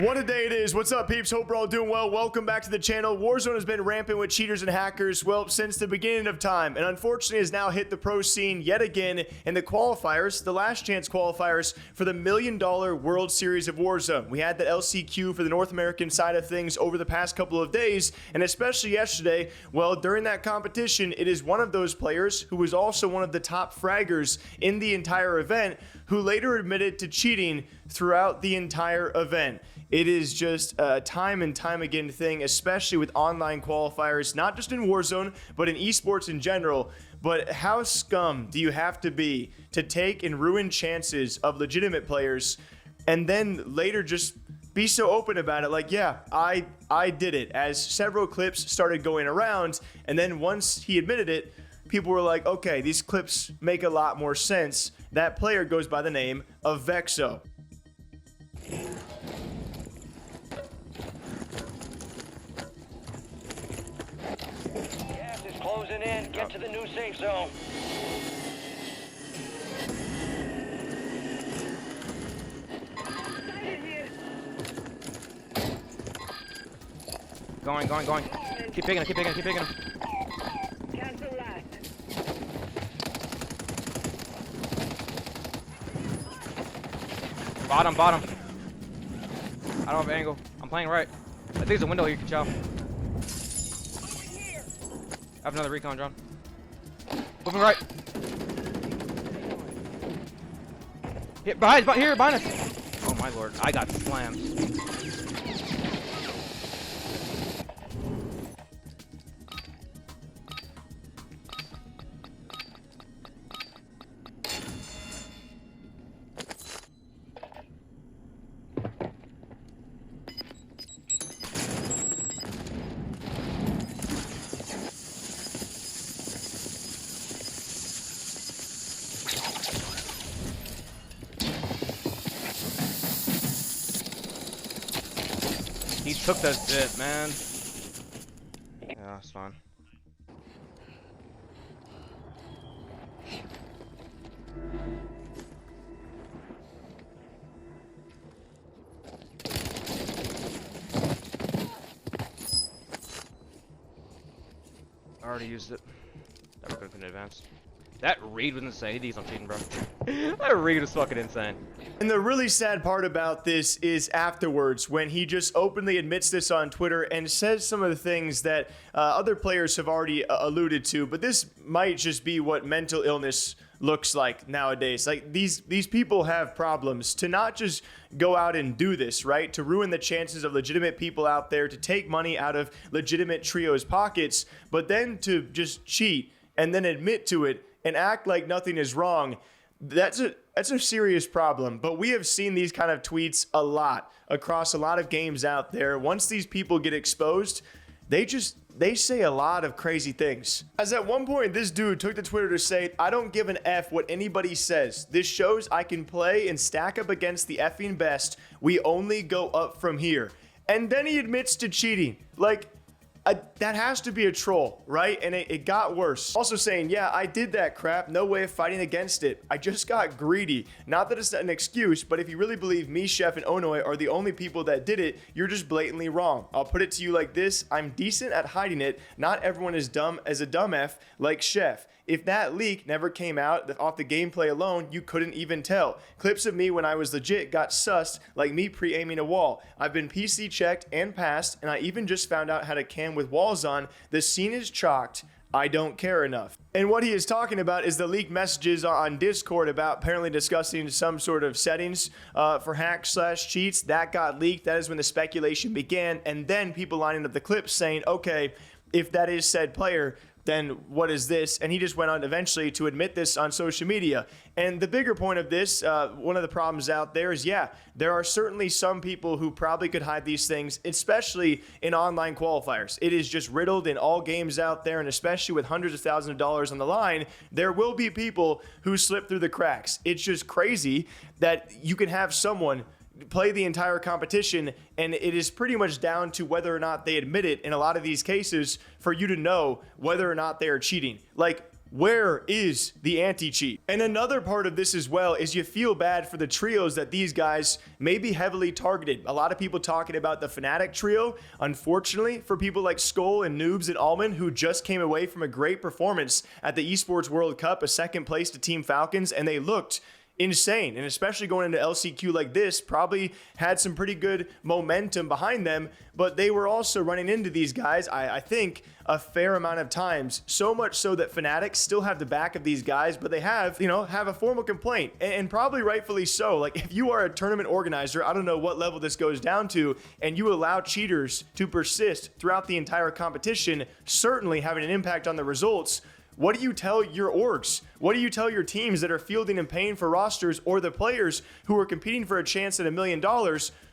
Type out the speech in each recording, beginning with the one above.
What a day it is. What's up, peeps? Hope we're all doing well. Welcome back to the channel. Warzone has been rampant with cheaters and hackers, well, since the beginning of time, and unfortunately has now hit the pro scene yet again in the qualifiers, the last chance qualifiers for the $1 million World Series of Warzone. We had the LCQ for the North American side of things over the past couple of days, and especially yesterday. Well, during that competition, it is one of those players who was also one of the top fraggers in the entire event, who later admitted to cheating throughout the entire event. It is just a time and time again thing, especially with online qualifiers, not just in Warzone, but in esports in general. But how scum do you have to be to take and ruin chances of legitimate players and then later just be so open about it? Like, yeah, I did it, as several clips started going around. And then once he admitted it, people were like, okay, these clips make a lot more sense. That player goes by the name of Vexoh. Closing in. Get to the new safe zone. Going. Keep picking him. Cancel that. Bottom. I don't have angle. I'm playing right. I think there's a window here, you can chow. I have another recon, John. Moving right. Behind us. Oh my lord, I got slammed. He took that zip, man. Yeah, it's fine. I already used it. Never could have been advanced. That read was insane. He's not cheating, bro. That read was fucking insane. And the really sad part about this is afterwards, when he just openly admits this on Twitter and says some of the things that other players have already alluded to. But this might just be what mental illness looks like nowadays. Like, these people have problems to not just go out and do this, right? To ruin the chances of legitimate people out there, to take money out of legitimate trios' pockets, but then to just cheat and then admit to it and act like nothing is wrong. That's a serious problem. But we have seen these kind of tweets a lot across a lot of games out there. Once these people get exposed, they say a lot of crazy things. As at one point, this dude took to Twitter to say, "I don't give an F what anybody says. This shows I can play and stack up against the effing best. We only go up from here." And then he admits to cheating. Like, that has to be a troll, right? And it got worse. Also saying, yeah, I did that crap. No way of fighting against it. I just got greedy. Not that it's an excuse, but if you really believe me, Chef, and Onoy are the only people that did it, you're just blatantly wrong. I'll put it to you like this. I'm decent at hiding it. Not everyone is dumb as a dumb F like Chef. If that leak never came out off the gameplay alone, you couldn't even tell. Clips of me when I was legit got sussed, like me pre-aiming a wall. I've been PC checked and passed, and I even just found out how to cam with walls on. The scene is chalked. I don't care enough. And what he is talking about is the leaked messages on Discord about apparently discussing some sort of settings for hacks/cheats. That got leaked. That is when the speculation began. And then people lining up the clips saying, okay, if that is said player, then what is this? And he just went on eventually to admit this on social media. And the bigger point of this, one of the problems out there is, yeah, there are certainly some people who probably could hide these things, especially in online qualifiers. It is just riddled in all games out there, and especially with hundreds of thousands of dollars on the line, there will be people who slip through the cracks. It's just crazy that you can have someone play the entire competition, and it is pretty much down to whether or not they admit it in a lot of these cases for you to know whether or not they are cheating. Like, Where is the anti-cheat? And another part of this as well is you feel bad for the trios that these guys may be heavily targeted. A lot of people talking about the Fnatic trio. Unfortunately, for people like Skull and Noobs and Almond, who just came away from a great performance at the Esports World Cup, a second place to Team Falcons, and they looked insane, and especially going into LCQ like this, probably had some pretty good momentum behind them, but they were also running into these guys, I think, a fair amount of times, so much so that Fnatic still have the back of these guys, but they have a formal complaint, and probably rightfully so. Like, if you are a tournament organizer, I don't know what level this goes down to, and you allow cheaters to persist throughout the entire competition, certainly having an impact on the results. What do you tell your orgs? What do you tell your teams that are fielding and paying for rosters, or the players who are competing for a chance at $1 million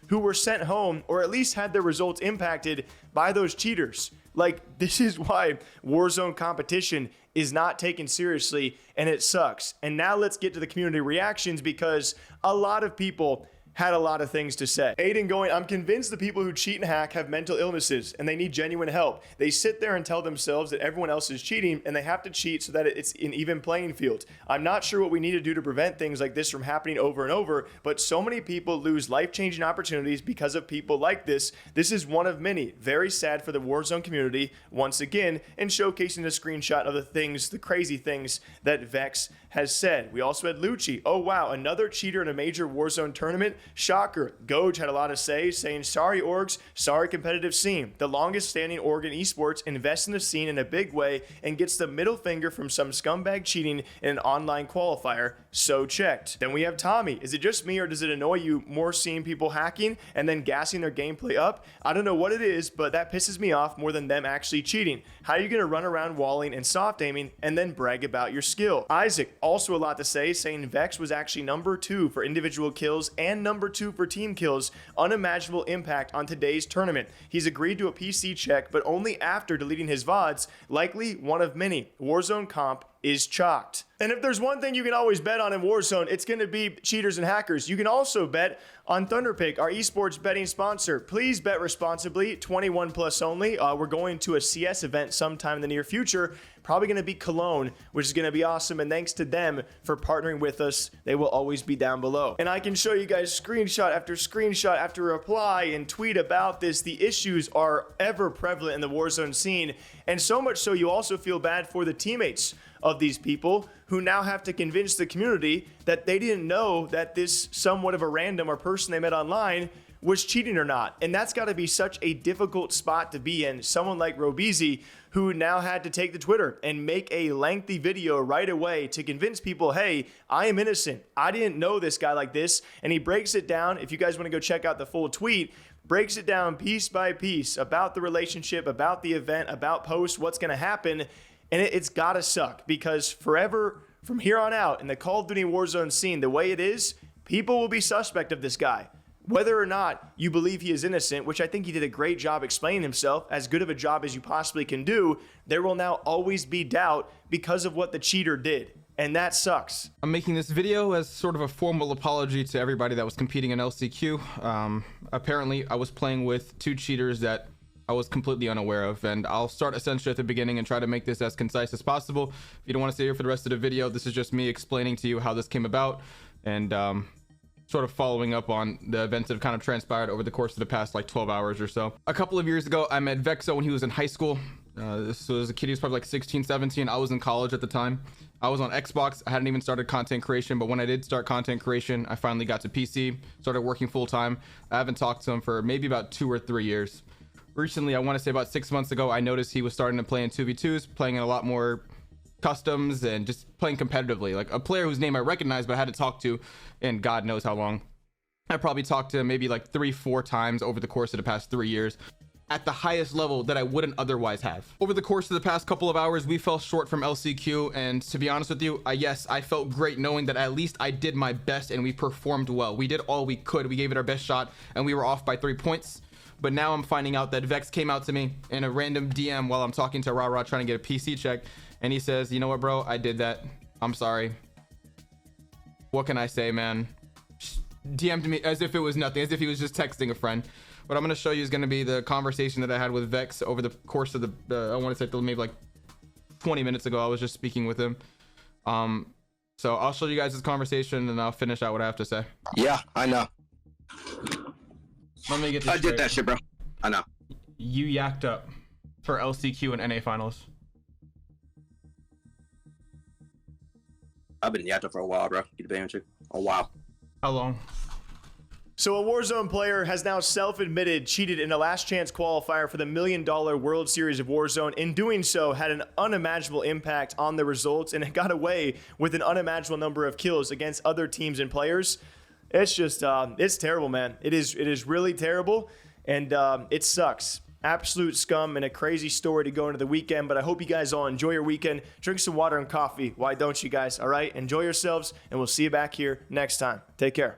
who were sent home or at least had their results impacted by those cheaters? Like, this is why Warzone competition is not taken seriously, and it sucks. And now let's get to the community reactions, because a lot of people had a lot of things to say. Aiden going, I'm convinced the people who cheat and hack have mental illnesses and they need genuine help. They sit there and tell themselves that everyone else is cheating and they have to cheat so that it's an even playing field. I'm not sure what we need to do to prevent things like this from happening over and over, but so many people lose life-changing opportunities because of people like this. This is one of many. Very sad for the Warzone community once again, and showcasing a screenshot of the crazy things that Vex has said. We also had Lucci. Oh wow, another cheater in a major Warzone tournament. Shocker. Goj had a lot to say, saying, sorry orgs, sorry competitive scene. The longest standing org in esports invests in the scene in a big way and gets the middle finger from some scumbag cheating in an online qualifier. So checked. Then we have Tommy. Is it just me, or does it annoy you more seeing people hacking and then gassing their gameplay up? I don't know what it is, but that pisses me off more than them actually cheating. How are you going to run around walling and soft aiming and then brag about your skill? Isaac, also a lot to say, saying Vex was actually number 2 for individual kills and number 2 for team kills. Unimaginable impact on today's tournament. He's agreed to a PC check, but only after deleting his VODs, likely one of many. Warzone comp is chalked. And if there's one thing you can always bet on in Warzone, it's going to be cheaters and hackers. You can also bet on Thunderpick, our esports betting sponsor. Please bet responsibly, 21 plus only. We're going to a CS event sometime in the near future, probably going to be Cologne, which is going to be awesome. And thanks to them for partnering with us. They will always be down below. And I can show you guys screenshot after reply and tweet about this. The issues are ever prevalent in the Warzone scene. And so much so you also feel bad for the teammates of these people who now have to convince the community that they didn't know that this somewhat of a random or person they met online was cheating or not. And that's got to be such a difficult spot to be in. Someone like Robeezy, who now had to take to Twitter and make a lengthy video right away to convince people, hey, I am innocent. I didn't know this guy like this. And he breaks it down. If you guys want to go check out the full tweet, breaks it down piece by piece about the relationship, about the event, about post, what's going to happen. And it's got to suck, because forever from here on out in the Call of Duty Warzone scene, the way it is, people will be suspect of this guy. Whether or not you believe he is innocent, which I think he did a great job explaining himself, as good of a job as you possibly can do, there will now always be doubt because of what the cheater did. And that sucks. I'm making this video as sort of a formal apology to everybody that was competing in LCQ. Apparently, I was playing with 2 cheaters that I was completely unaware of, and I'll start essentially at the beginning and try to make this as concise as possible. If you don't want to stay here for the rest of the video, this is just me explaining to you how this came about, and sort of following up on the events that have kind of transpired over the course of the past like 12 hours or so. A couple of years ago, I met Vexoh when he was in high school. This was a kid, he was probably like 16, 17. I was in college at the time. I was on Xbox. I hadn't even started content creation, but when I did start content creation, I finally got to PC, started working full time. I haven't talked to him for maybe about 2 or 3 years. Recently, I want to say about 6 months ago, I noticed he was starting to play in 2v2s, playing in a lot more customs and just playing competitively. Like a player whose name I recognized but I had to talk to, and God knows how long. I probably talked to him maybe like 3-4 times over the course of the past 3 years, at the highest level that I wouldn't otherwise have. Over the course of the past couple of hours, we fell short from LCQ, and to be honest with you, yes, I felt great knowing that at least I did my best and we performed well. We did all we could. We gave it our best shot, and we were off by 3 points. But now I'm finding out that Vex came out to me in a random DM while I'm talking to Ra trying to get a PC check, and he says, you know what, bro, I did that. I'm sorry. What can I say, man? DM'd me as if it was nothing, as if he was just texting a friend. What I'm going to show you is going to be the conversation that I had with Vex over the course of the I want to say maybe like 20 minutes ago. I was just speaking with him. So I'll show you guys this conversation and I'll finish out what I have to say. Yeah, I know. Let me get this I straight. did that shit, bro. I know. You yacked up for LCQ and NA finals. I've been yapped up for a while, bro. Get the band, a while. How long? So a Warzone player has now self-admitted cheated in a last chance qualifier for the $1 million World Series of Warzone. In doing so, had an unimaginable impact on the results and got away with an unimaginable number of kills against other teams and players. It's just, it's terrible, man. It is really terrible, and it sucks. Absolute scum and a crazy story to go into the weekend, but I hope you guys all enjoy your weekend. Drink some water and coffee. Why don't you guys? All right, enjoy yourselves, and we'll see you back here next time. Take care.